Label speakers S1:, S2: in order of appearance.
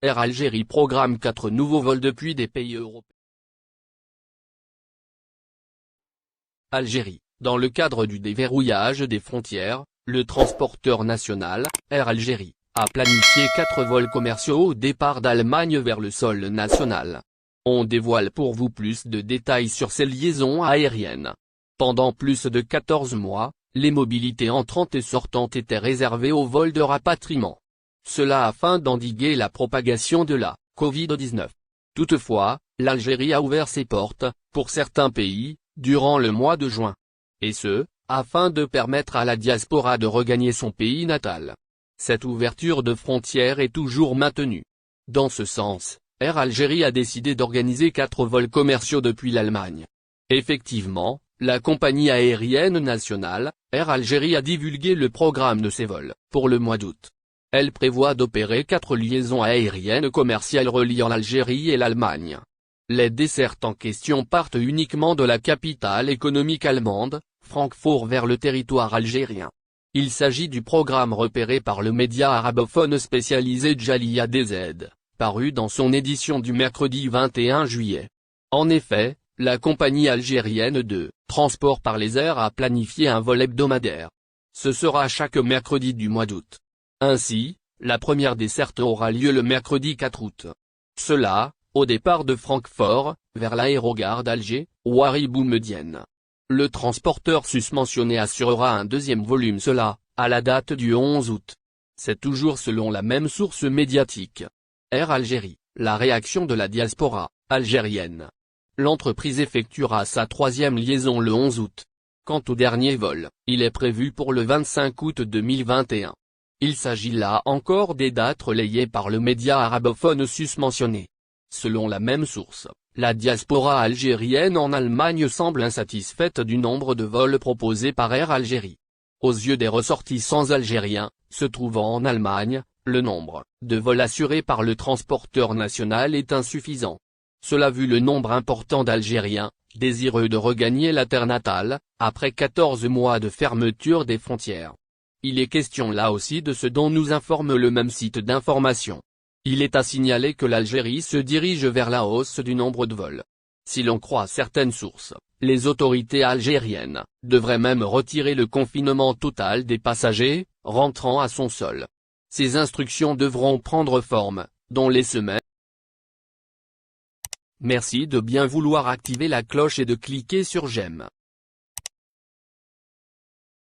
S1: Air Algérie programme 4 nouveaux vols depuis des pays européens. Algérie. Dans le cadre du déverrouillage des frontières, le transporteur national, Air Algérie, a planifié 4 vols commerciaux au départ d'Allemagne vers le sol national. On dévoile pour vous plus de détails sur ces liaisons aériennes. Pendant plus de 14 mois, les mobilités entrantes et sortantes étaient réservées aux vols de rapatriement. Cela afin d'endiguer la propagation de la Covid-19. Toutefois, l'Algérie a ouvert ses portes, pour certains pays, durant le mois de juin. Et ce, afin de permettre à la diaspora de regagner son pays natal. Cette ouverture de frontières est toujours maintenue. Dans ce sens, Air Algérie a décidé d'organiser 4 vols commerciaux depuis l'Allemagne. Effectivement, la compagnie aérienne nationale, Air Algérie a divulgué le programme de ces vols, pour le mois d'août. Elle prévoit d'opérer 4 liaisons aériennes commerciales reliant l'Algérie et l'Allemagne. Les dessertes en question partent uniquement de la capitale économique allemande, Francfort, vers le territoire algérien. Il s'agit du programme repéré par le média arabophone spécialisé Jalia DZ, paru dans son édition du mercredi 21 juillet. En effet, la compagnie algérienne de transport par les airs a planifié un vol hebdomadaire. Ce sera chaque mercredi du mois d'août. Ainsi, la première desserte aura lieu le mercredi 4 août. Cela, au départ de Francfort, vers l'aérogare d'Alger, Ouari Boumedienne. Le transporteur susmentionné assurera un deuxième volume, cela, à la date du 11 août. C'est toujours selon la même source médiatique. Air Algérie, la réaction de la diaspora algérienne. L'entreprise effectuera sa 3e liaison le 11 août. Quant au dernier vol, il est prévu pour le 25 août 2021. Il s'agit là encore des dates relayées par le média arabophone susmentionné. Selon la même source, la diaspora algérienne en Allemagne semble insatisfaite du nombre de vols proposés par Air Algérie. Aux yeux des ressortissants algériens, se trouvant en Allemagne, le nombre de vols assurés par le transporteur national est insuffisant. Cela vu le nombre important d'Algériens, désireux de regagner la terre natale, après 14 mois de fermeture des frontières. Il est question là aussi de ce dont nous informe le même site d'information. Il est à signaler que l'Algérie se dirige vers la hausse du nombre de vols. Si l'on croit certaines sources, les autorités algériennes devraient même retirer le confinement total des passagers rentrant à son sol. Ces instructions devront prendre forme dans les semaines. Merci de bien vouloir activer la cloche et de cliquer sur j'aime.